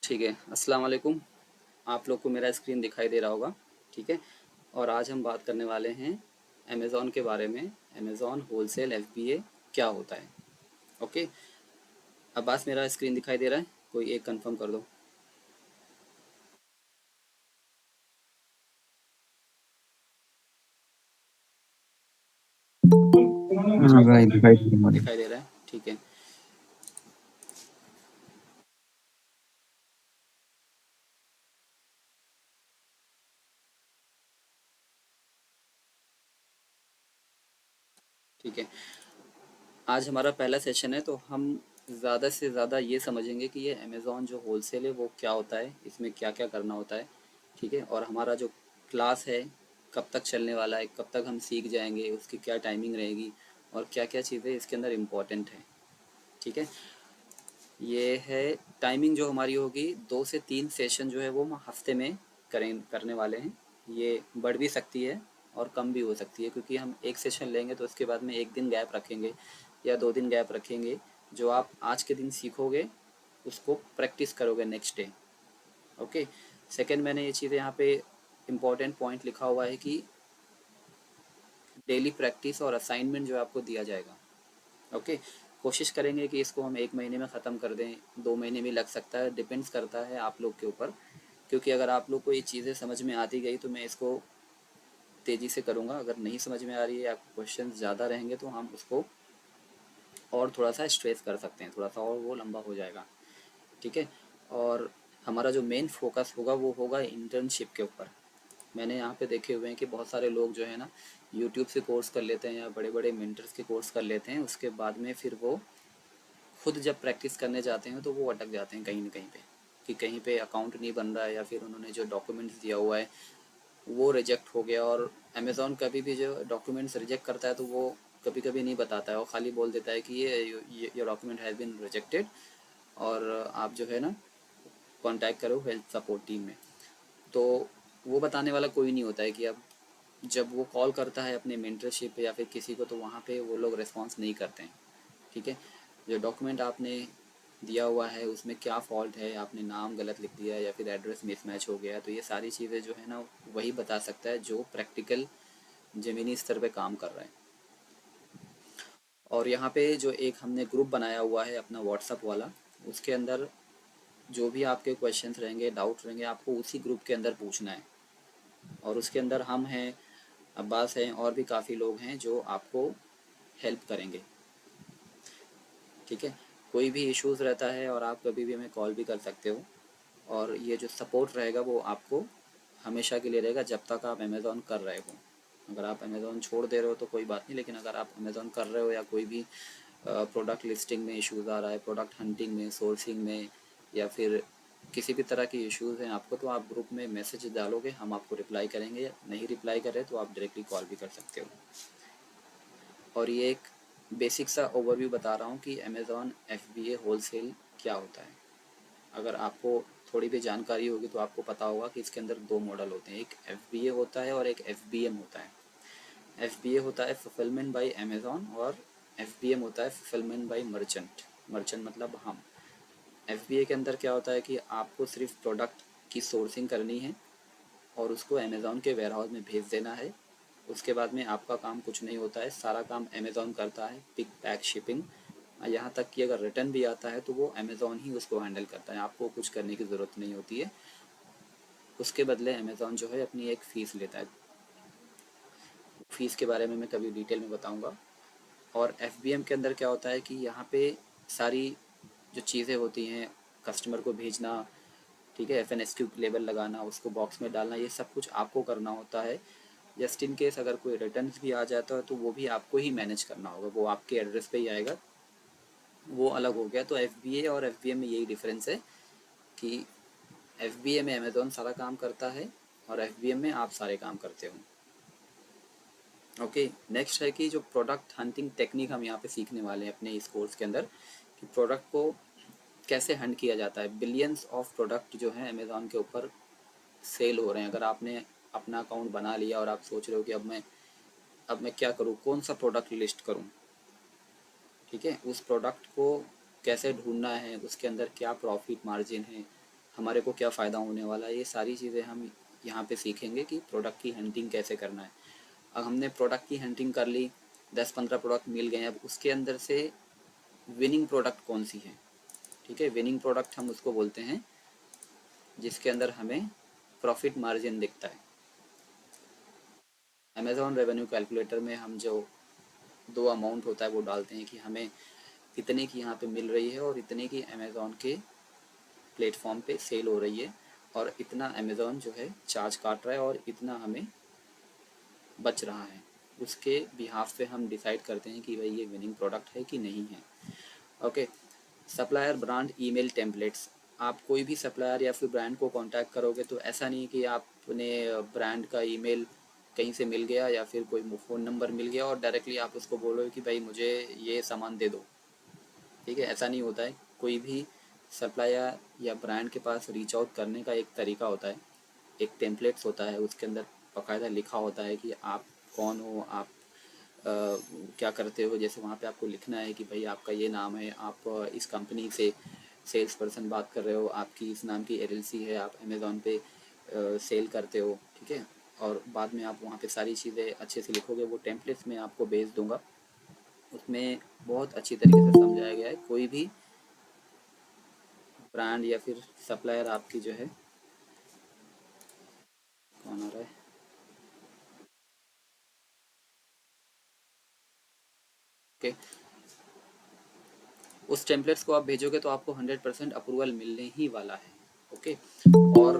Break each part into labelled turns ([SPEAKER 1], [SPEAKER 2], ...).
[SPEAKER 1] ठीक है। अस्सलाम वालेकुम। आप लोग को मेरा स्क्रीन दिखाई दे रहा होगा। ठीक है। और आज हम बात करने वाले हैं अमेज़ॉन के बारे में। अमेज़ॉन होलसेल एफबीए क्या होता है। ओके। अब्बास, मेरा स्क्रीन दिखाई दे रहा है? कोई एक कंफर्म कर दो।
[SPEAKER 2] हाँ भाई, दिखाई दे रहा है।
[SPEAKER 1] दिखाई दे रहा है, ठीक है। ठीक है। आज हमारा पहला सेशन है, तो हम ज़्यादा से ज़्यादा ये समझेंगे कि ये अमेज़ॉन जो होलसेल है वो क्या होता है, इसमें क्या क्या करना होता है। ठीक है। और हमारा जो क्लास है कब तक चलने वाला है, कब तक हम सीख जाएंगे, उसकी क्या टाइमिंग रहेगी और क्या क्या चीज़ें इसके अंदर इम्पोर्टेंट हैं। ठीक है। ये है टाइमिंग जो हमारी होगी, 2 से 3 सेशन जो है वो हम हफ्ते में करने वाले हैं। ये बढ़ भी सकती है और कम भी हो सकती है, क्योंकि हम एक सेशन लेंगे तो उसके बाद में एक दिन गैप रखेंगे या 2 दिन गैप रखेंगे। जो आप आज के दिन सीखोगे उसको प्रैक्टिस करोगे नेक्स्ट डे। ओके। सेकंड, मैंने ये चीज़ें यहाँ पे इम्पोर्टेंट पॉइंट लिखा हुआ है कि डेली प्रैक्टिस और असाइनमेंट जो आपको दिया जाएगा। ओके। कोशिश करेंगे कि इसको हम 1 महीने में ख़त्म कर दें, 2 महीने भी लग सकता है, डिपेंड्स करता है आप लोग के ऊपर। क्योंकि अगर आप लोग को ये चीज़ें समझ में आती गई तो मैं इसको तेज़ी से करूँगा। अगर नहीं समझ में आ रही है या क्वेश्चन ज़्यादा रहेंगे तो हम उसको और थोड़ा सा स्ट्रेस कर सकते हैं, थोड़ा सा और वो लंबा हो जाएगा। ठीक है। और हमारा जो मेन फोकस होगा वो होगा इंटर्नशिप के ऊपर। मैंने यहाँ पे देखे हुए हैं कि बहुत सारे लोग जो है ना यूट्यूब से कोर्स कर लेते हैं या बड़े बड़े मेंटर्स के कोर्स कर लेते हैं, उसके बाद में फिर वो खुद जब प्रैक्टिस करने जाते हैं तो वो अटक जाते हैं कहीं न कहीं पे, कि कहीं पे अकाउंट नहीं बन रहा है या फिर उन्होंने जो डॉक्यूमेंट्स दिया हुआ है वो रिजेक्ट हो गया। और अमेज़ॉन कभी भी जो डॉक्यूमेंट्स रिजेक्ट करता है तो वो कभी कभी नहीं बताता है, वो खाली बोल देता है कि ये डॉक्यूमेंट हैज़ बीन रिजेक्टेड और आप जो है ना कांटेक्ट करो हेल्थ सपोर्ट टीम में। तो वो बताने वाला कोई नहीं होता है कि अब जब वो कॉल करता है अपने मेंटरशिप पे या फिर किसी को, तो वहाँ पे वो लोग रिस्पॉन्स नहीं करते हैं। ठीक है। जो डॉक्यूमेंट आपने दिया हुआ है उसमें क्या फ़ॉल्ट है, आपने नाम गलत लिख दिया या फिर एड्रेस मिसमैच हो गया, तो ये सारी चीज़ें जो है ना वही बता सकता है जो प्रैक्टिकल ज़मीनी स्तर पे काम कर रहा है। और यहाँ पे जो एक हमने ग्रुप बनाया हुआ है अपना व्हाट्सअप वाला, उसके अंदर जो भी आपके क्वेश्चंस रहेंगे, डाउट रहेंगे, आपको उसी ग्रुप के अंदर पूछना है। और उसके अंदर हम हैं, अब्बास हैं, और भी काफ़ी लोग हैं जो आपको हेल्प करेंगे। ठीक है। कोई भी इश्यूज़ रहता है और आप कभी भी हमें कॉल भी कर सकते हो। और ये जो सपोर्ट रहेगा वो आपको हमेशा के लिए रहेगा जब तक आप अमेज़ॉन कर रहे हो। अगर आप अमेज़ॉन छोड़ दे रहे हो तो कोई बात नहीं, लेकिन अगर आप अमेज़ॉन कर रहे हो या कोई भी प्रोडक्ट लिस्टिंग में इश्यूज़ आ रहा है, प्रोडक्ट हंटिंग में, सोर्सिंग में, या फिर किसी भी तरह की इश्यूज़ हैं आपको, तो आप ग्रुप में मैसेज डालोगे, हम आपको रिप्लाई करेंगे। नहीं रिप्लाई करें तो आप डायरेक्टली कॉल भी कर सकते हो। और ये एक बेसिक सा ओवरव्यू बता रहा हूँ कि अमेज़ॉन एफबीए होलसेल क्या होता है। अगर आपको थोड़ी भी जानकारी होगी तो आपको पता होगा कि इसके अंदर 2 मॉडल होते हैं, एक एफबीए होता है और एक एफबीएम होता है। एफबीए होता है फुलफिलमेंट बाय अमेज़ॉन और एफबीएम होता है फुलफिलमेंट बाय मर्चेंट। मर्चेंट मतलब हम। एफबीए के अंदर क्या होता है कि आपको सिर्फ प्रोडक्ट की सोर्सिंग करनी है और उसको अमेज़ॉन के वेयरहाउस में भेज देना है। उसके बाद में आपका काम कुछ नहीं होता है, सारा काम अमेज़ॉन करता है, पिक पैक शिपिंग। यहाँ तक कि अगर रिटर्न भी आता है तो वो अमेज़ॉन ही उसको हैंडल करता है, आपको कुछ करने की ज़रूरत नहीं होती है। उसके बदले अमेज़ॉन जो है अपनी एक फ़ीस लेता है। फ़ीस के बारे में मैं कभी डिटेल में बताऊँगा। और एफबीएम के अंदर क्या होता है कि यहाँ पे सारी जो चीज़ें होती हैं, कस्टमर को भेजना, ठीक है, एफएनएसक्यू लेबल लगाना, उसको बॉक्स में डालना, ये सब कुछ आपको करना होता है। जस्ट इन केस अगर कोई रिटर्न्स भी आ जाता है तो वो भी आपको ही मैनेज करना होगा, वो आपके एड्रेस पे ही आएगा, वो अलग हो गया। तो एफबीए और एफबीएम में यही डिफरेंस है कि एफबीए में अमेज़ॉन सारा काम करता है और एफबीएम में आप सारे काम करते हो। ओके। नेक्स्ट है कि जो प्रोडक्ट हंटिंग टेक्निक हम यहाँ पे सीखने वाले हैं अपने इस कोर्स के अंदर, कि प्रोडक्ट को कैसे हंट किया जाता है। बिलियंस ऑफ प्रोडक्ट जो हैं अमेज़ॉन के ऊपर सेल हो रहे हैं। अगर आपने अपना अकाउंट बना लिया और आप सोच रहे हो कि अब मैं क्या करूँ, कौन सा प्रोडक्ट लिस्ट करूँ, ठीक है, उस प्रोडक्ट को कैसे ढूंढना है, उसके अंदर क्या प्रॉफिट मार्जिन है, हमारे को क्या फ़ायदा होने वाला है, ये सारी चीज़ें हम यहाँ पे सीखेंगे कि प्रोडक्ट की हंटिंग कैसे करना है। अब हमने प्रोडक्ट की हंटिंग कर ली, 10-15 प्रोडक्ट मिल गए, अब उसके अंदर से विनिंग प्रोडक्ट कौन सी है, ठीक है। विनिंग प्रोडक्ट हम उसको बोलते हैं जिसके अंदर हमें प्रॉफिट मार्जिन दिखता है। अमेज़ॉन रेवेन्यू कैलकुलेटर में हम जो दो अमाउंट होता है वो डालते हैं कि हमें इतने की यहाँ पे मिल रही है और इतने की अमेज़ॉन के प्लेटफॉर्म पे सेल हो रही है, और इतना अमेज़ॉन जो है चार्ज काट रहा है और इतना हमें बच रहा है। उसके बिहाफ पे हम डिसाइड करते हैं कि भाई ये विनिंग प्रोडक्ट है कि नहीं है। Okay. Supplier brand email templates, आप कोई भी सप्लायर या फिर ब्रांड को कांटेक्ट करोगे तो ऐसा नहीं कि आपने ब्रांड का ईमेल कहीं से मिल गया या फिर कोई फ़ोन नंबर मिल गया और डायरेक्टली आप उसको बोलो कि भाई मुझे ये सामान दे दो, ठीक है। ऐसा नहीं होता है। कोई भी सप्लायर या ब्रांड के पास रीच आउट करने का एक तरीका होता है, एक टेम्पलेट्स होता है, उसके अंदर बाकायदा लिखा होता है कि आप कौन हो, आप क्या करते हो। जैसे वहाँ पे आपको लिखना है कि भाई आपका ये नाम है, आप इस कंपनी से सेल्स पर्सन बात कर रहे हो, आपकी इस नाम की एलएलसी है, आप अमेज़ॉन पे सेल करते हो, ठीक है। और बाद में आप वहाँ पे सारी चीज़ें अच्छे से लिखोगे। वो टेम्पलेट्स मैं आपको भेज दूँगा, उसमें बहुत अच्छी तरीके से समझाया गया है। कोई भी ब्रांड या फिर सप्लायर आपकी जो है, कौन आ रहा है, ओके, उस टेम्पलेट्स को आप भेजोगे तो आपको 100% अप्रूवल मिलने ही वाला है, ओके। और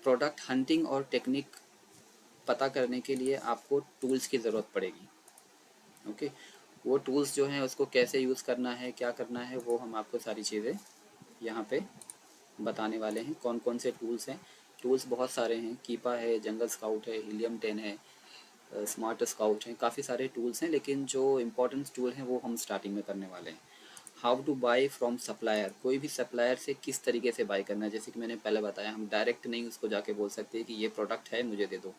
[SPEAKER 1] प्रोडक्ट हंटिंग और टेक्निक पता करने के लिए आपको टूल्स की ज़रूरत पड़ेगी, ओके। वो टूल्स जो हैं उसको कैसे यूज़ करना है, क्या करना है, वो हम आपको सारी चीज़ें यहाँ पे बताने वाले हैं। कौन कौन से टूल्स हैं। टूल्स बहुत सारे हैं, कीपा है, जंगल स्काउट है, हीलियम 10 है, स्मार्ट स्काउट हैं, काफ़ी सारे टूल्स हैं, लेकिन जो इम्पोर्टेंट टूल हैं वो हम स्टार्टिंग में करने वाले हैं। How two by from supplier, कोई भी सप्लायर से किस तरीके से बाई करना है। जैसे कि मैंने पहले बताया, हम डायरेक्ट नहीं उसको जाके बोल सकते कि ये प्रोडक्ट है मुझे दे दो,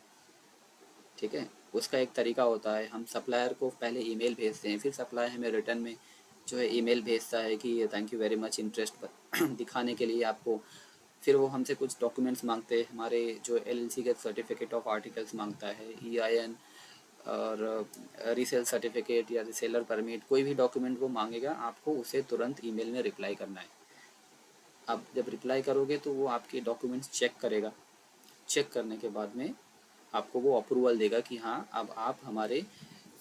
[SPEAKER 1] ठीक है। उसका एक तरीका होता है, हम सप्लायर को पहले ईमेल भेजते हैं, फिर सप्लायर हमें रिटर्न में जो है ईमेल भेजता है कि thank you very much interest दिखाने के लिए आपको। फिर वो हमसे कुछ डॉक्यूमेंट्स मांगते हैं, हमारे जो एलएलसी के सर्टिफिकेट ऑफ आर्टिकल्स मांगता है, ईआईएन और रीसेल सर्टिफिकेट या रीसेलर परमिट, कोई भी डॉक्यूमेंट वो मांगेगा, आपको उसे तुरंत ईमेल में रिप्लाई करना है। अब जब रिप्लाई करोगे तो वो आपके डॉक्यूमेंट्स चेक करेगा, चेक करने के बाद में आपको वो अप्रूवल देगा कि हाँ अब आप हमारे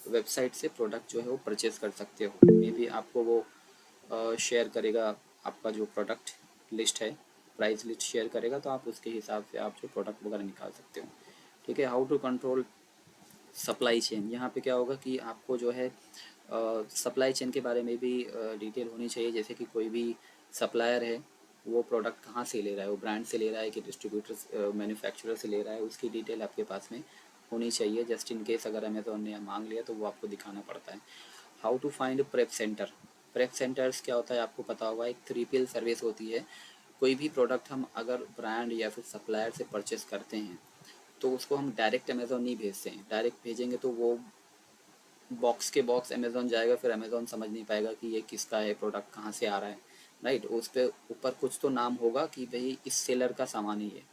[SPEAKER 1] वेबसाइट से प्रोडक्ट जो है वो परचेज़ कर सकते हो। मे बी आपको वो शेयर करेगा, आपका जो प्रोडक्ट लिस्ट है, प्राइस लिस्ट शेयर करेगा, तो आप उसके हिसाब से आप जो प्रोडक्ट वगैरह निकाल सकते हो, ठीक है। How to control supply chain, यहाँ पे क्या होगा कि आपको जो है सप्लाई चेन के बारे में भी डिटेल होनी चाहिए। जैसे कि कोई भी सप्लायर है, वो प्रोडक्ट कहाँ से ले रहा है, वो ब्रांड से ले रहा है कि डिस्ट्रीब्यूटर मैन्युफैक्चरर से ले रहा है, उसकी डिटेल आपके पास में होनी चाहिए। जस्ट इन केस अगर अमेज़ॉन ने मांग लिया तो वो आपको दिखाना पड़ता है। How to find prep centre, prep centres क्या होता है आपको पता होगा, एक 3PL सर्विस होती है। कोई भी प्रोडक्ट हम अगर ब्रांड या फिर सप्लायर से परचेस करते हैं तो उसको हम डायरेक्ट अमेज़ॉन नहीं भेजते हैं। डायरेक्ट भेजेंगे तो वो बॉक्स के बॉक्स अमेज़ॉन जाएगा, फिर अमेज़ॉन समझ नहीं पाएगा कि ये किसका है, प्रोडक्ट कहाँ से आ रहा है, राइट। उस पर ऊपर कुछ तो नाम होगा कि भाई इस सेलर का सामान ही है,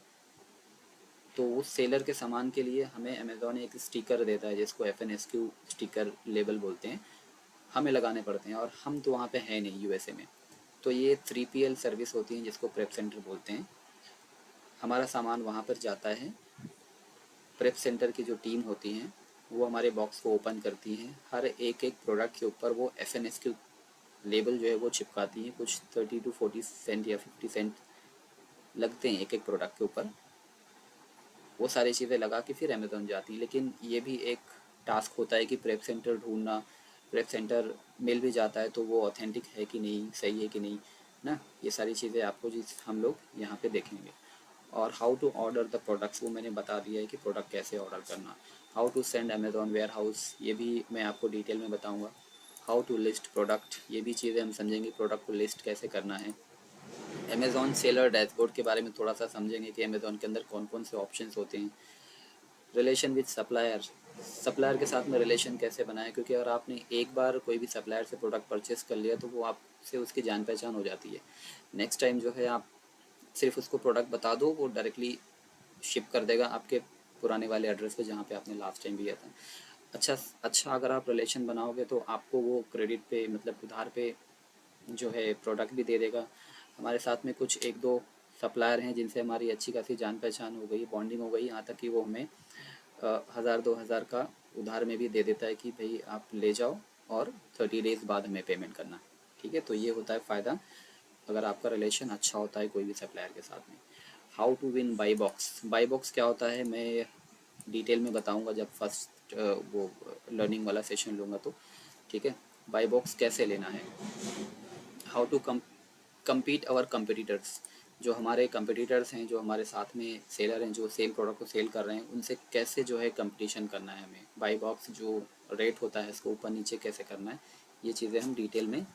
[SPEAKER 1] तो उस सेलर के सामान के लिए हमें अमेज़ॉन एक स्टिकर देता है जिसको FNSQ स्टिकर लेबल बोलते हैं, हमें लगाने पड़ते हैं, और हम तो वहाँ पे हैं नहीं यूएसए में। तो ये 3PL सर्विस होती है जिसको प्रेप सेंटर बोलते हैं। हमारा सामान वहाँ पर जाता है, प्रेप सेंटर की जो टीम होती हैं वो हमारे बॉक्स को ओपन करती हैं, हर एक एक प्रोडक्ट के ऊपर वो FNSQ लेबल जो है वो चिपकाती हैं। कुछ 30 to 40 सेंट या 50 सेंट लगते हैं एक एक प्रोडक्ट के ऊपर। वो सारी चीज़ें लगा के फिर अमेज़ॉन जाती हैं। लेकिन ये भी एक टास्क होता है कि प्रेप सेंटर ढूंढना, प्रेप सेंटर मिल भी जाता है तो वो ऑथेंटिक है कि नहीं, सही है कि नहीं ना, ये सारी चीज़ें आपको जिस हम लोग यहाँ पे देखेंगे। और how to order the products, वो मैंने बता दिया है कि प्रोडक्ट कैसे ऑर्डर करना। How to send Amazon warehouse, ये भी मैं आपको डिटेल में बताऊँगा। हाउ टू लिस्ट प्रोडक्ट, ये भी चीज़ें हम समझेंगे, प्रोडक्ट को लिस्ट कैसे करना है। अमेज़ॉन सेलर डैशबोर्ड के बारे में थोड़ा सा समझेंगे कि अमेज़ॉन के अंदर कौन कौन से ऑप्शंस होते हैं। रिलेशन विद सप्लायर, सप्लायर के साथ में रिलेशन कैसे बनाएं, क्योंकि अगर आपने एक बार कोई भी सप्लायर से प्रोडक्ट परचेस कर लिया तो वो आपसे उसकी जान पहचान हो जाती है। नेक्स्ट टाइम जो है आप सिर्फ उसको प्रोडक्ट बता दो, वो डायरेक्टली शिप कर देगा आपके पुराने वाले एड्रेस पे जहाँ पे आपने लास्ट टाइम दिया था। अच्छा अच्छा, अगर आप रिलेशन बनाओगे तो आपको वो क्रेडिट पे मतलब उधार पे जो है प्रोडक्ट भी दे देगा। हमारे साथ में कुछ एक दो सप्लायर हैं जिनसे हमारी अच्छी खासी जान पहचान हो गई, बॉन्डिंग हो गई, यहाँ तक कि वो हमें 1000-2000 का उधार में भी दे देता है कि भाई आप ले जाओ और 30 डेज़ बाद हमें पेमेंट करना। ठीक है, तो ये होता है फ़ायदा अगर आपका रिलेशन अच्छा होता है कोई भी सप्लायर के साथ में। How to win buy box. Buy box क्या होता है मैं डिटेल में बताऊंगा जब फर्स्ट वो लर्निंग वाला सेशन लूँगा तो। ठीक है, बाई बॉक्स कैसे लेना है। How to compete our competitors। जो हमारे competitors हैं, जो हमारे साथ में सेलर हैं, जो सेम प्रोडक्ट को सेल कर रहे हैं, उनसे कैसे जो है कंपटीशन करना है हमें। बाई बॉक्स जो रेट होता है इसको ऊपर नीचे कैसे करना है, ये चीज़ें हम डिटेल में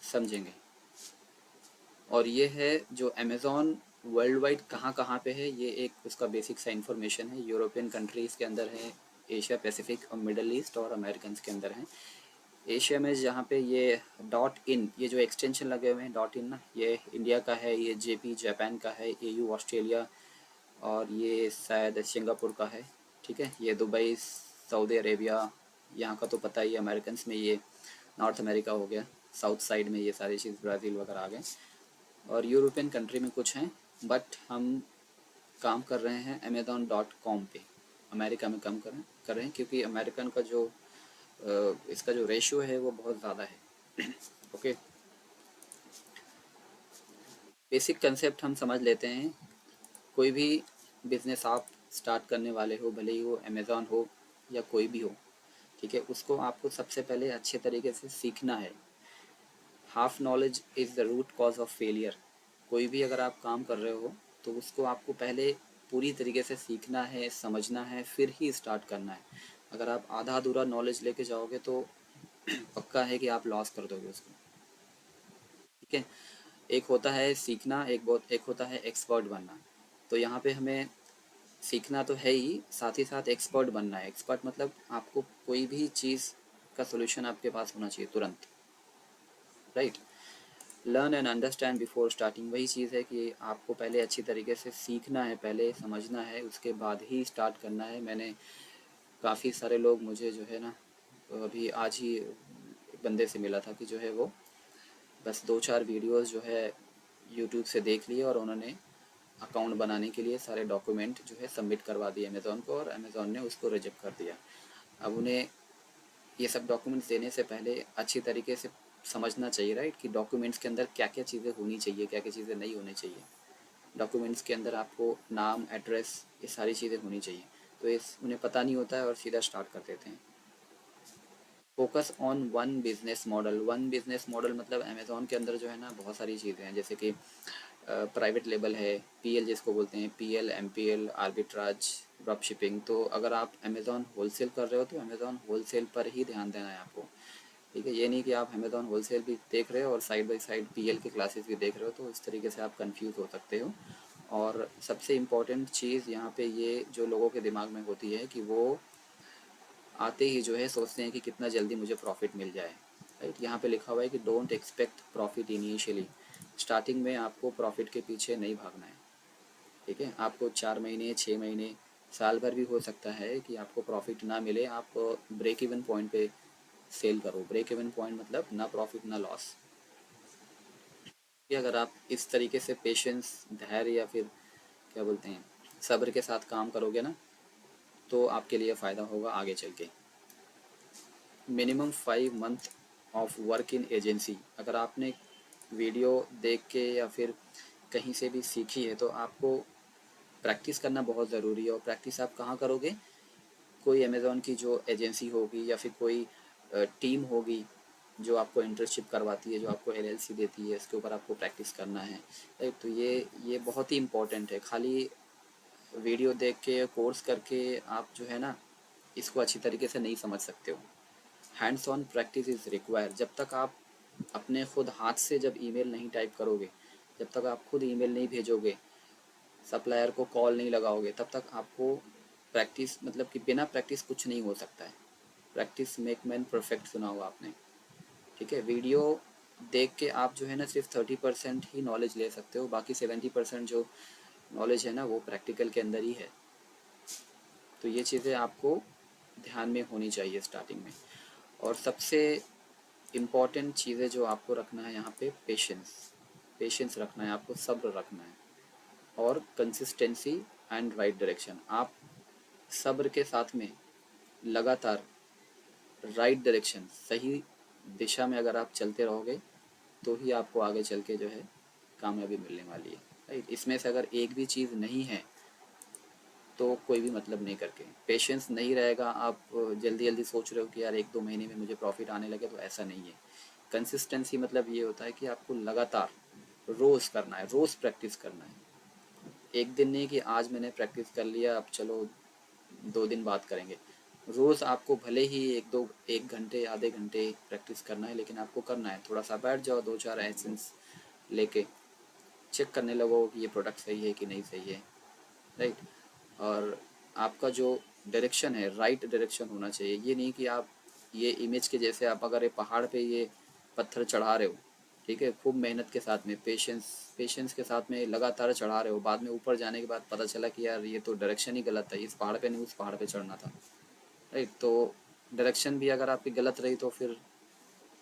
[SPEAKER 1] समझेंगे। और ये है जो अमेज़ॉन वर्ल्ड वाइड कहाँ कहाँ पे है, ये एक उसका बेसिक सा इन्फॉर्मेशन है। यूरोपियन कंट्रीज़ के अंदर है, एशिया पैसिफिक और मिडल ईस्ट और अमेरिकन के अंदर हैं। एशिया में जहाँ पे ये डॉट इन, ये जो एक्सटेंशन लगे हुए हैं डॉट इन ना, ये इंडिया का है, ये जेपी जापान का है, एयू ऑस्ट्रेलिया, और ये शायद सिंगापुर का है। ठीक है, ये दुबई सऊदी अरेबिया, यहाँ का तो पता ही है। अमेरिकन में ये नॉर्थ अमेरिका हो गया, साउथ साइड में ये सारी चीज़ ब्राज़ील वगैरह आ गए। और यूरोपियन कंट्री में कुछ हैं, बट हम काम कर रहे हैं अमेज़ॉन.com पे। अमेरिका में काम कर रहे हैं क्योंकि अमेरिकन का जो इसका जो रेशियो है वो बहुत ज़्यादा है। ओके, बेसिक कंसेप्ट हम समझ लेते हैं। कोई भी बिज़नेस आप स्टार्ट करने वाले हो, भले ही वो अमेज़ॉन हो या कोई भी हो, ठीक है, उसको आपको सबसे पहले अच्छे तरीके से सीखना है। Half knowledge is the root cause of failure. कोई भी अगर आप काम कर रहे हो तो उसको आपको पहले पूरी तरीके से सीखना है, समझना है, फिर ही स्टार्ट करना है। अगर आप आधा अधूरा नॉलेज लेके जाओगे तो पक्का है कि आप लॉस कर दोगे उसको। ठीक है, एक होता है सीखना, एक होता है एक्सपर्ट बनना। तो यहाँ पे हमें सीखना तो है ही, साथ ही साथ एक्सपर्ट बनना है। एक्सपर्ट मतलब आपको कोई भी चीज़ का सोल्यूशन आपके पास होना चाहिए तुरंत। Right, learn and understand before starting. वही चीज़ है कि आपको पहले अच्छी तरीके से सीखना है, पहले समझना है, उसके बाद ही स्टार्ट करना है। मैंने काफ़ी सारे लोग, मुझे जो है ना अभी आज ही एक बंदे से मिला था कि जो है वो बस 2-4 वीडियोस जो है यूट्यूब से देख लिए और उन्होंने अकाउंट बनाने के लिए सारे डॉक्यूमेंट जो है सबमिट करवा दिए अमेज़ॉन को, और अमेज़ॉन ने उसको रिजेक्ट कर दिया। अब उन्हें ये सब डॉक्यूमेंट्स देने से पहले अच्छी तरीके से समझना चाहिए, राइट, कि डॉक्यूमेंट्स के अंदर क्या क्या चीज़ें होनी चाहिए, क्या क्या चीज़ें नहीं होनी चाहिए। डॉक्यूमेंट्स के अंदर आपको नाम, एड्रेस, ये सारी चीज़ें होनी चाहिए। तो इस उन्हें पता नहीं होता है और सीधा स्टार्ट कर देते हैं। Focus on one business model. One business model मतलब अमेज़ॉन के अंदर जो है ना बहुत सारी चीज़ें हैं, जैसे कि प्राइवेट लेबल है, पीएल जिसको बोलते हैं, PL, MPL, arbitrage, drop shipping. तो अगर आप अमेज़ॉन होलसेल कर रहे हो तो अमेज़ॉन होलसेल पर ही ध्यान देना है आपको। ठीक है, ये नहीं कि आप अमेज़ॉन होलसेल भी देख रहे हो और साइड बाय साइड पीएल के क्लासेस भी देख रहे हो, तो इस तरीके से आप कंफ्यूज हो सकते हो। और सबसे इम्पॉर्टेंट चीज़ यहाँ पे ये जो लोगों के दिमाग में होती है कि वो आते ही जो है सोचते हैं कि कितना जल्दी मुझे प्रॉफिट मिल जाए। राइट, यहाँ पे लिखा हुआ है कि don't expect profit initially. Starting में आपको प्रॉफिट के पीछे नहीं भागना है। ठीक है, आपको 4 महीने, 6 महीने, साल भर भी हो सकता है कि आपको प्रॉफिट ना मिले। आप ब्रेक इवन पॉइंट पे सेल करो। ब्रेक इवन पॉइंट मतलब ना प्रॉफिट ना लॉस। कि अगर आप इस तरीके से पेशेंस, धैर्य या फिर क्या बोलते हैं, सब्र के साथ काम करोगे ना, तो आपके लिए फ़ायदा होगा आगे चल के। Minimum 5 month of work in agency. अगर आपने वीडियो देख के या फिर कहीं से भी सीखी है तो आपको प्रैक्टिस करना बहुत ज़रूरी है। और प्रैक्टिस आप कहाँ करोगे, कोई अमेज़ॉन की जो एजेंसी होगी या फिर कोई टीम होगी जो आपको इंटर्नशिप करवाती है, जो आपको एलएलसी देती है, इसके ऊपर आपको प्रैक्टिस करना है। राइट, तो ये बहुत ही इम्पोर्टेंट है। खाली वीडियो देख के, कोर्स करके आप जो है ना इसको अच्छी तरीके से नहीं समझ सकते हो। Hands on practice is required. जब तक आप अपने खुद हाथ से जब ईमेल नहीं टाइप करोगे, जब तक आप खुद ईमेल नहीं भेजोगे, सप्लायर को कॉल नहीं लगाओगे, तब तक आपको प्रैक्टिस, मतलब कि बिना प्रैक्टिस कुछ नहीं हो सकता है। प्रैक्टिस मेक मैन परफेक्ट, सुना होगा आपने। ठीक है, वीडियो देख के आप जो है ना सिर्फ 30% ही नॉलेज ले सकते हो, बाकी 70% जो नॉलेज है ना वो प्रैक्टिकल के अंदर ही है। तो ये चीज़ें आपको ध्यान में होनी चाहिए स्टार्टिंग में। और सबसे इम्पॉर्टेंट चीज़ें जो आपको रखना है यहाँ पे, पेशेंस। पेशेंस रखना है आपको, सब्र रखना है, और कंसिस्टेंसी एंड राइट डायरेक्शन। आप सब्र के साथ में लगातार राइट डायरेक्शन, सही दिशा में अगर आप चलते रहोगे तो ही आपको आगे चल के जो है कामयाबी मिलने वाली है, राइट। इसमें से अगर एक भी चीज़ नहीं है तो कोई भी मतलब नहीं करके, पेशेंस नहीं रहेगा, आप जल्दी जल्दी सोच रहे हो कि यार 1-2 महीने में मुझे प्रॉफिट आने लगे, तो ऐसा नहीं है। कंसिस्टेंसी मतलब ये होता है कि आपको लगातार रोज़ करना है, रोज़ प्रैक्टिस करना है। एक दिन नहीं कि आज मैंने प्रैक्टिस कर लिया अब चलो 2 दिन बाद करेंगे। रोज़ आपको भले ही 1 घंटे आधे घंटे प्रैक्टिस करना है, लेकिन आपको करना है। थोड़ा सा बैठ जाओ, 2-4 एसेंस लेके चेक करने लगो कि ये प्रोडक्ट सही है कि नहीं सही है, राइट। और आपका जो डायरेक्शन है राइट डायरेक्शन होना चाहिए। ये नहीं कि आप ये इमेज के जैसे, आप अगर ये पहाड़ पे ये पत्थर चढ़ा रहे हो, ठीक है, खूब मेहनत के साथ में, पेशेंस के साथ में लगातार चढ़ा रहे हो, बाद में ऊपर जाने के बाद पता चला कि यार ये तो डायरेक्शन ही गलत था, इस पहाड़ पे नहीं उस पहाड़ पे चढ़ना था, राइट। तो डायरेक्शन भी अगर आपकी गलत रही तो फिर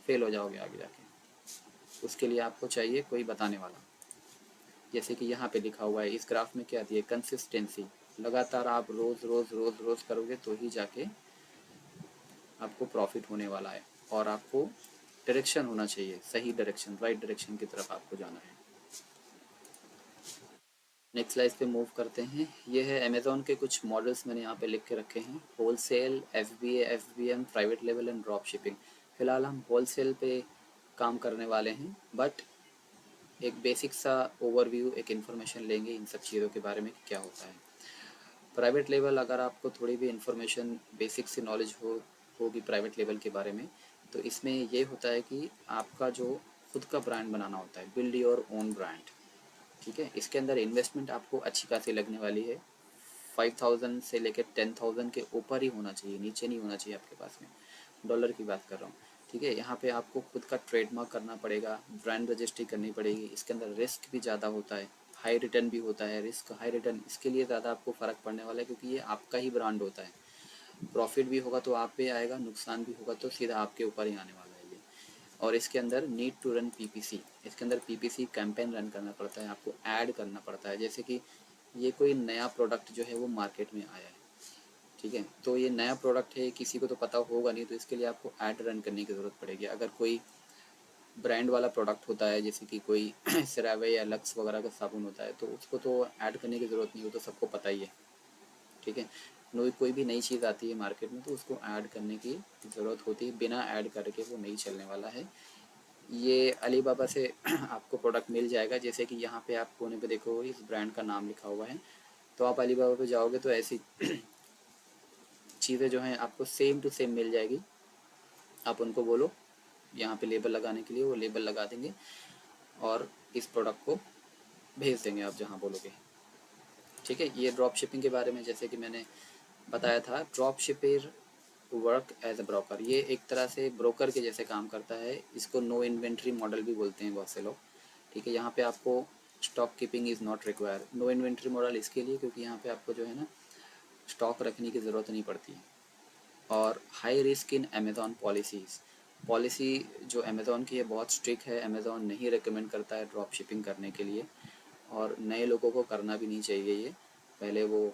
[SPEAKER 1] फेल हो जाओगे आगे जाके। उसके लिए आपको चाहिए कोई बताने वाला। जैसे कि यहाँ पे लिखा हुआ है इस ग्राफ में, क्या दिया, कंसिस्टेंसी। लगातार आप रोज़ रोज़ रोज़ रोज़ करोगे तो ही जाके आपको प्रॉफिट होने वाला है। और आपको डायरेक्शन होना चाहिए, सही डायरेक्शन, राइट डायरेक्शन की तरफ आपको जाना है। नेक्स्ट स्लाइड पे मूव करते हैं। ये है अमेज़ॉन के कुछ मॉडल्स मैंने यहाँ पे लिख के रखे हैं, wholesale, FBA, FBM, private level and drop shipping. फ़िलहाल हम होलसेल पे काम करने वाले हैं, बट एक बेसिक सा ओवरव्यू, एक इन्फॉर्मेशन लेंगे इन सब चीज़ों के बारे में कि क्या होता है। प्राइवेट लेवल, अगर आपको थोड़ी भी इन्फॉर्मेशन, बेसिक सी नॉलेज होगी प्राइवेट लेवल के बारे में, तो इसमें ये होता है कि आपका जो खुद का ब्रांड बनाना होता है, बिल्ड योर ओन ब्रांड, ठीक है। इसके अंदर इन्वेस्टमेंट आपको अच्छी खासी लगने वाली है। 5,000 से लेकर 10,000 के ऊपर ही होना चाहिए, नीचे नहीं होना चाहिए आपके पास में। डॉलर की बात कर रहा हूँ, ठीक है। यहाँ पे आपको खुद का ट्रेडमार्क करना पड़ेगा, ब्रांड रजिस्ट्री करनी पड़ेगी। इसके अंदर रिस्क भी ज़्यादा होता है, हाई रिटर्न भी होता है। रिस्क हाई रिटर्न इसके लिए ज़्यादा आपको फ़र्क पड़ने वाला है क्योंकि ये आपका ही ब्रांड होता है। प्रॉफिट भी होगा तो आप पे आएगा, नुकसान भी होगा तो सीधा आपके ऊपर ही आने वाला है ये। और इसके अंदर नीड टू रन PPC, इसके अंदर PPC कैंपेन रन करना पड़ता है, आपको ऐड करना पड़ता है। जैसे कि ये कोई नया प्रोडक्ट जो है वो मार्केट में आया है, ठीक है, तो ये नया प्रोडक्ट है, किसी को तो पता होगा नहीं, तो इसके लिए आपको ऐड रन करने की ज़रूरत पड़ेगी। अगर कोई ब्रांड वाला प्रोडक्ट होता है, जैसे कि कोई सिरावे या लक्स वगैरह का साबुन होता है, तो उसको तो ऐड करने की ज़रूरत नहीं, हो तो सबको पता ही है, ठीक है। कोई भी नई चीज़ आती है मार्केट में तो उसको ऐड करने की ज़रूरत होती है, बिना ऐड करके वो नहीं चलने वाला है। ये अलीबाबा से आपको प्रोडक्ट मिल जाएगा। जैसे कि यहाँ पे आप कोने पे देखो इस ब्रांड का नाम लिखा हुआ है, तो आप अलीबाबा पे जाओगे तो ऐसी चीज़ें जो हैं आपको सेम टू सेम मिल जाएगी। आप उनको बोलो यहाँ पे लेबल लगाने के लिए, वो लेबल लगा देंगे और इस प्रोडक्ट को भेज देंगे आप जहाँ बोलोगे, ठीक है। ये ड्रॉप शिपिंग के बारे में जैसे कि मैंने बताया था, drop shipper work as a broker. ये एक तरह से ब्रोकर के जैसे काम करता है। इसको नो इन्वेंट्री मॉडल भी बोलते हैं बहुत से लोग, ठीक है। यहाँ पे आपको stock keeping is not require. No inventory model इसके लिए क्योंकि यहाँ पे आपको जो है ना स्टॉक रखने की ज़रूरत नहीं पड़ती है। और high risk in Amazon policies, policy जो अमेज़ॉन की है बहुत स्ट्रिक्ट है। अमेज़ॉन नहीं रिकमेंड करता है ड्रॉप शिपिंग करने के लिए, और नए लोगों को करना भी नहीं चाहिए ये। पहले वो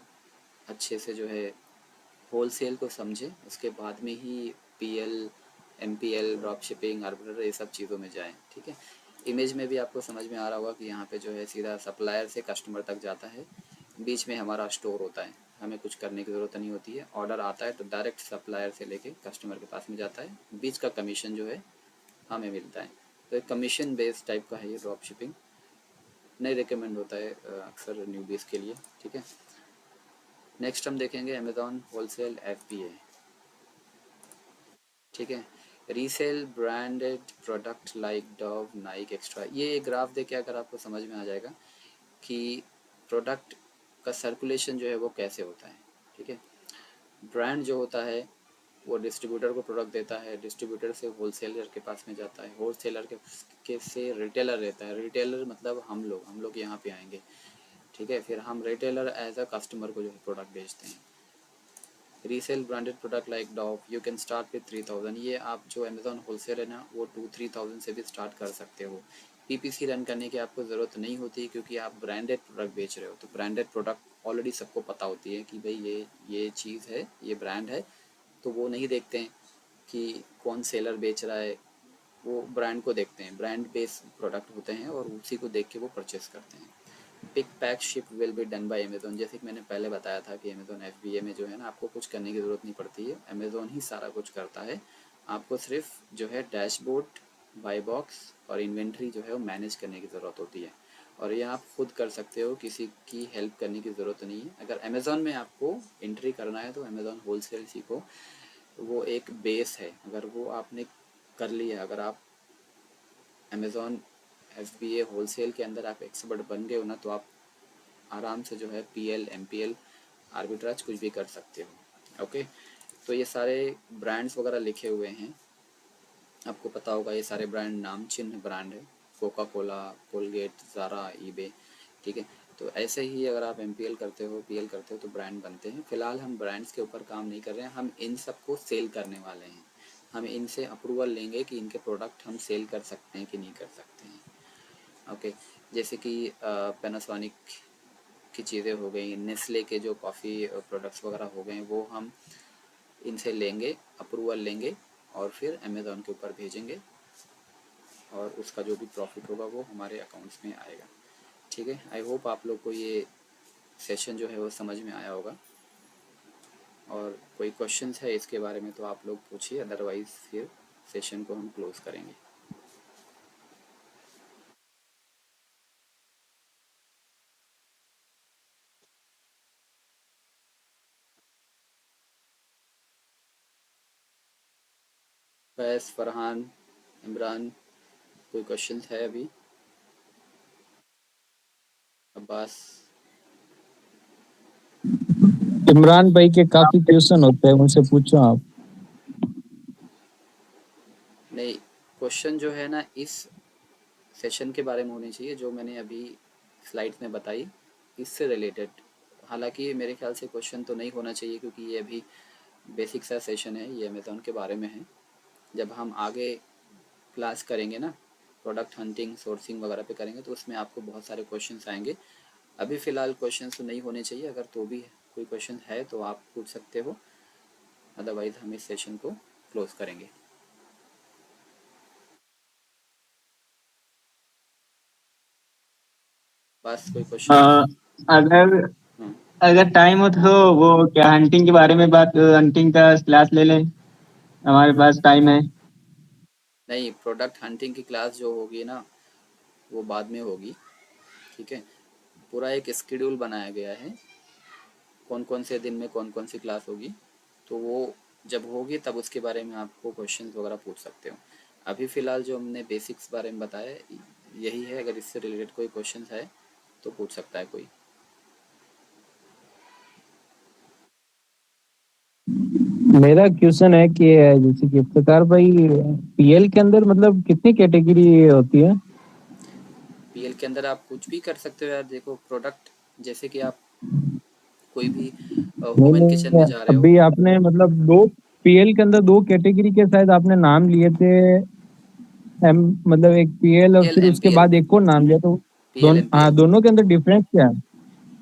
[SPEAKER 1] अच्छे से जो है होलसेल को समझे, उसके बाद में ही PL, MPL, drop shipping, arbitrator, ये सब चीज़ों में जाएं, ठीक है। इमेज में भी आपको समझ में आ रहा होगा कि यहाँ पे जो है सीधा सप्लायर से कस्टमर तक जाता है, बीच में हमारा स्टोर होता है, हमें कुछ करने की ज़रूरत नहीं होती है। ऑर्डर आता है तो डायरेक्ट सप्लायर से लेके कस्टमर के पास में जाता है, बीच का कमीशन जो है हमें मिलता है। तो एक कमीशन बेस्ड टाइप का है ये ड्रॉप शिपिंग, नहीं रिकमेंड होता है अक्सर न्यूबीज़ के लिए, ठीक है। नेक्स्ट हम देखेंगे अमेज़ॉन होलसेल FBA, ठीक है। Resale branded product like Dove, Naik, extra. ये ग्राफ देख के अगर आपको समझ में आ जाएगा कि प्रोडक्ट का सर्कुलेशन जो है वो कैसे होता है, ठीक है। ब्रांड जो होता है वो डिस्ट्रीब्यूटर को प्रोडक्ट देता है, डिस्ट्रीब्यूटर से होलसेलर के पास में जाता है, होलसेलर के से रिटेलर रहता है, रिटेलर मतलब हम लोग यहाँ पे आएंगे, ठीक है। फिर हम रिटेलर एज अ कस्टमर को जो है प्रोडक्ट बेचते हैं। Resale branded product like Dow you can start with 3000। ये आप जो अमेजोन होलसेल है ना, वो 2-3,000 से भी स्टार्ट कर सकते हो। पीपीसी रन करने की आपको ज़रूरत नहीं होती, क्योंकि आप ब्रांडेड प्रोडक्ट बेच रहे हो, तो ब्रांडेड प्रोडक्ट ऑलरेडी सबको पता होती है कि भाई ये चीज़ है, ये ब्रांड है। तो वो नहीं देखते हैं कि कौन सेलर बेच रहा है, वो ब्रांड को देखते हैं, ब्रांड बेस्ड प्रोडक्ट होते हैं और उसी को देख के वो परचेस करते हैं। Pick pack ship will be done by Amazon. जैसे कि मैंने पहले बताया था कि अमेजोन एफबीए में जो है ना, आपको कुछ करने की ज़रूरत नहीं पड़ती है, अमेजोन ही सारा कुछ करता है। आपको सिर्फ जो है डैशबोर्ड, बाय बॉक्स और इन्वेंट्री जो है वो मैनेज करने की ज़रूरत होती है, और ये आप खुद कर सकते हो, किसी की हेल्प करने की ज़रूरत नहीं है। अगर अमेजोन में आपको एंट्री करना है तो अमेजोन होलसेल सीखो, वो एक बेस है। अगर वो आपने कर लिया, अगर आप अमेजोन एफबीए होलसेल के अंदर आप एक्सपर्ट बन गए हो ना, तो आप आराम से जो है पीएल, एमपीएल, आर्बिट्राज कुछ भी कर सकते हो। ओके, तो ये सारे ब्रांड्स वगैरह लिखे हुए हैं, आपको पता होगा ये सारे ब्रांड नाम चिन्ह ब्रांड है, Coca Cola, Colgate, Zara, eBay, ठीक है। तो ऐसे ही अगर आप एमपीएल करते हो, पीएल करते हो, तो ब्रांड बनते हैं। फिलहाल हम ब्रांड्स के ऊपर काम नहीं कर रहे हैं, हम इन सबको सेल करने वाले हैं। हम इनसे अप्रूवल लेंगे कि इनके प्रोडक्ट हम सेल कर सकते हैं कि नहीं कर सकते हैं। ओके, जैसे कि पैनासोनिक की चीज़ें हो गई, नेस्ले के जो कॉफ़ी प्रोडक्ट्स वगैरह हो गए, वो हम इनसे लेंगे, अप्रूवल लेंगे और फिर अमेज़ॉन के ऊपर भेजेंगे, और उसका जो भी प्रॉफिट होगा वो हमारे अकाउंट्स में आएगा, ठीक है। आई होप आप लोग को ये सेशन जो है वो समझ में आया होगा, और कोई क्वेश्चंस है इसके बारे में तो आप लोग पूछिए, अदरवाइज़ फिर सेशन को हम क्लोज़ करेंगे। फैज़, फरहान, इमरान, कोई क्वेश्चंस है अभी? अब्बास?
[SPEAKER 2] इमरान भाई के काफी क्वेश्चन होते हैं, उनसे पूछो आप।
[SPEAKER 1] नहीं, क्वेश्चन जो है ना इस सेशन के बारे में होनी चाहिए, जो मैंने अभी स्लाइड्स में बताई, इससे रिलेटेड। हालांकि मेरे ख्याल से क्वेश्चन तो नहीं होना चाहिए, क्योंकि ये अभी बेसिक सा सेशन है, ये अमेज़ॉन के बारे में है। जब हम आगे क्लास करेंगे ना, प्रोडक्ट हंटिंग, सोर्सिंग वगैरह पे करेंगे, तो उसमें आपको बहुत सारे क्वेश्चंस आएंगे। अभी फ़िलहाल क्वेश्चंस तो नहीं होने चाहिए, अगर तो भी कोई क्वेश्चन है तो आप पूछ सकते हो, अदरवाइज़ हम इस सेशन को क्लोज़ करेंगे। बस कोई क्वेश्चन?
[SPEAKER 3] हाँ, अगर
[SPEAKER 1] हाँ,
[SPEAKER 3] अगर टाइम हो तो वो क्या हंटिंग के बारे में बात, हंटिंग का क्लास ले लें, हमारे पास टाइम है।
[SPEAKER 1] नहीं, प्रोडक्ट हंटिंग की क्लास जो होगी ना, वो बाद में होगी, ठीक है। पूरा एक स्केड्यूल बनाया गया है, कौन कौन से दिन में कौन कौन सी क्लास होगी, तो वो जब होगी तब उसके बारे में आपको क्वेश्चंस वगैरह पूछ सकते हो। अभी फ़िलहाल जो हमने बेसिक्स बारे में बताया यही है, अगर इससे रिलेटेड कोई क्वेश्चंस है तो पूछ सकता है कोई।
[SPEAKER 2] मेरा क्वेश्चन है कि जैसे कि प्रकार भाई, पीएल के अंदर मतलब कितनी कैटेगरी होती है?
[SPEAKER 1] पीएल के अंदर आप कुछ भी कर सकते हो यार, देखो प्रोडक्ट, जैसे कि आप कोई भी वुमेन किचन
[SPEAKER 2] मैंने
[SPEAKER 1] में जा रहे हो।
[SPEAKER 2] अभी आपने मतलब दो पीएल के अंदर दो कैटेगरी के शायद आपने नाम लिए थे। एम मतलब एक पीएल और
[SPEAKER 1] पीएल
[SPEAKER 2] फिर उसके
[SPEAKER 1] एमपीएल,
[SPEAKER 2] बाद एक और नाम लिया, तो
[SPEAKER 1] पीएल
[SPEAKER 2] हाँ,
[SPEAKER 1] एमपीएल,
[SPEAKER 2] दोनों के अंदर डिफरेंस क्या है?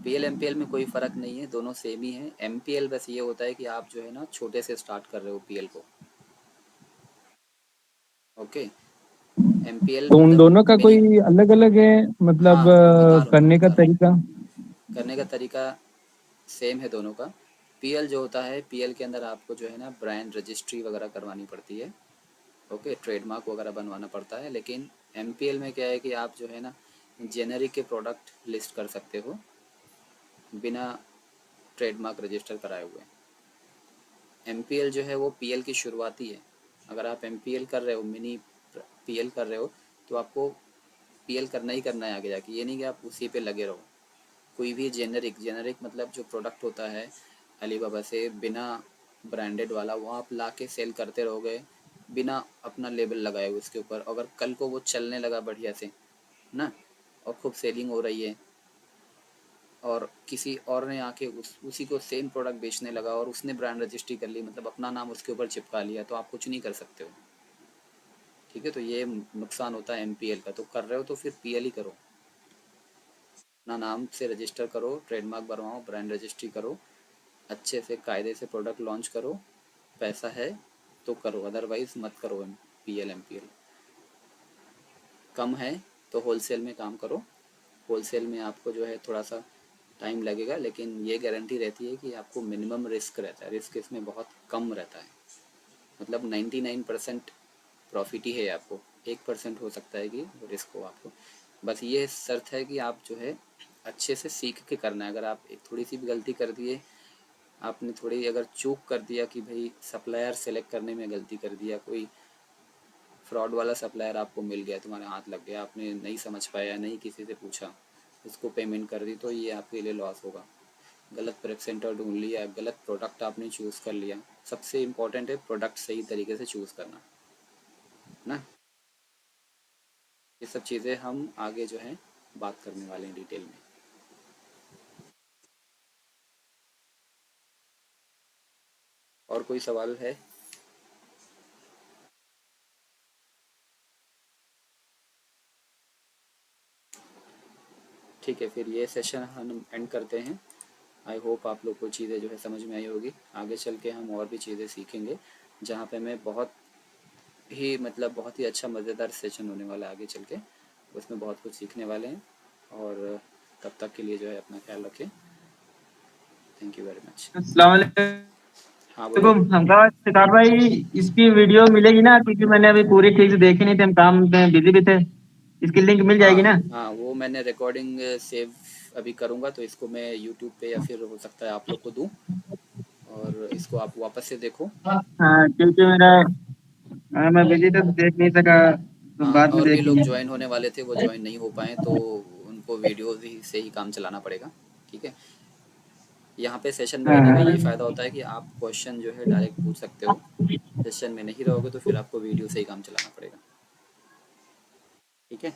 [SPEAKER 1] पीएल एमपीएल में कोई फ़र्क नहीं है, दोनों सेम ही है। एमपीएल बस ये होता है कि आप जो है ना छोटे से स्टार्ट कर रहे हो पीएल को। ओके, एमपीएल
[SPEAKER 2] तो उन
[SPEAKER 1] मतलब
[SPEAKER 2] दोनों का
[SPEAKER 1] मिनी,
[SPEAKER 2] कोई अलग अलग है मतलब
[SPEAKER 1] हाँ मैं
[SPEAKER 2] करने का
[SPEAKER 1] बता रहा हूँ,
[SPEAKER 2] तरीका?
[SPEAKER 1] करने का तरीका सेम है दोनों का। पीएल जो होता है, पीएल के अंदर आपको जो है ना ब्रांड रजिस्ट्री वगैरह करवानी पड़ती है, ओके, ट्रेडमार्क वगैरह बनवाना पड़ता है। लेकिन एमपीएल में क्या है कि आप जो है ना जेनरिक के प्रोडक्ट लिस्ट कर सकते हो बिना ट्रेडमार्क रजिस्टर कराए हुए। एमपीएल जो है वो पीएल की शुरुआती है। अगर आप एमपीएल कर रहे हो, मिनी पीएल कर रहे हो, तो आपको पीएल करना ही करना है आगे जाके, ये नहीं कि आप उसी पे लगे रहो। कोई भी जेनरिक, जेनरिक मतलब जो प्रोडक्ट होता है अलीबाबा से बिना ब्रांडेड वाला, वो आप ला के सेल करते रहोगे बिना अपना लेबल लगाए हुए उसके ऊपर। अगर कल को वो चलने लगा बढ़िया से ना, और खूब सेलिंग हो रही है, और किसी और ने आके उसी को सेम प्रोडक्ट बेचने लगा और उसने ब्रांड रजिस्ट्री कर ली, मतलब अपना नाम उसके ऊपर चिपका लिया, तो आप कुछ नहीं कर सकते हो। ठीक है, तो ये नुकसान होता है एमपीएल का। तो कर रहे हो तो फिर पीएल ही करो, अपना नाम से रजिस्टर करो, ट्रेडमार्क बनवाओ, ब्रांड रजिस्ट्री करो, अच्छे से कायदे से प्रोडक्ट लॉन्च करो। पैसा है तो करो, अदरवाइज मत करो पीएल एमपीएल। कम है तो होलसेल में काम करो। होलसेल में आपको जो है थोड़ा सा टाइम लगेगा, लेकिन ये गारंटी रहती है कि आपको मिनिमम रिस्क रहता है। रिस्क इसमें बहुत कम रहता है, मतलब 99% प्रॉफिट ही है आपको। 1% हो सकता है कि रिस्क हो आपको। बस ये शर्त है कि आप जो है अच्छे से सीख के करना है। अगर आप एक थोड़ी सी भी गलती कर दिए, आपने थोड़ी अगर चूक कर दिया कि भाई सप्लायर सेलेक्ट करने में गलती कर दिया, कोई फ्रॉड वाला सप्लायर आपको मिल गया, तुम्हारे हाथ लग गया, आपने नहीं समझ पाया, नहीं किसी से पूछा, उसको पेमेंट कर दी, तो ये आपके लिए लॉस होगा। गलत प्रेप सेंटर ढूंढ लिया, गलत प्रोडक्ट आपने चूज़ कर लिया। सबसे इम्पोर्टेंट है प्रोडक्ट सही तरीके से चूज़ करना ना। ये सब चीज़ें हम आगे जो है बात करने वाले हैं डिटेल में। और कोई सवाल है? ठीक है, फिर ये सेशन हम एंड करते हैं। आई होप आप लोग को चीज़ें जो है समझ में आई होगी। आगे चल के हम और भी चीज़ें सीखेंगे, जहाँ पे मैं बहुत ही मतलब बहुत ही अच्छा मज़ेदार सेशन होने वाला है आगे चल के। उसमें बहुत कुछ सीखने वाले हैं, और तब तक के लिए जो है अपना ख्याल रखें। Thank you very much.
[SPEAKER 3] अस्सलाम वालेकुम।
[SPEAKER 1] हाँ बोलो।
[SPEAKER 3] हमका सितार भाई, इसकी वीडियो मिलेगी ना? क्योंकि मैंने अभी पूरी ठीक से देखी नहीं थी, हम काम में बिजी भी थे। इसकी लिंक मिल जाएगी
[SPEAKER 1] हाँ
[SPEAKER 3] ना?
[SPEAKER 1] हाँ, वो मैंने रिकॉर्डिंग सेव अभी करूँगा, तो इसको मैं यूट्यूब पे या फिर हो सकता है आप लोग को दूँ, और इसको आप वापस से देखो।
[SPEAKER 3] हाँ, क्योंकि मेरा मैं बिजी था तो देख नहीं सका, तो
[SPEAKER 1] हाँ,
[SPEAKER 3] बाद में
[SPEAKER 1] और भी लोग
[SPEAKER 3] देखेंगे।
[SPEAKER 1] ज्वाइन होने वाले थे, वो ज्वाइन नहीं हो पाए, तो उनको वीडियो ही से ही काम चलाना पड़ेगा। ठीक है, यहाँ पे सेशन में
[SPEAKER 3] हाँ
[SPEAKER 1] रहने का ये
[SPEAKER 3] हाँ।
[SPEAKER 1] फ़ायदा होता है कि आप क्वेश्चन जो है डायरेक्ट पूछ सकते हो। सेशन में नहीं रहोगे तो फिर आपको वीडियो से ही काम चलाना पड़ेगा। ठीक है।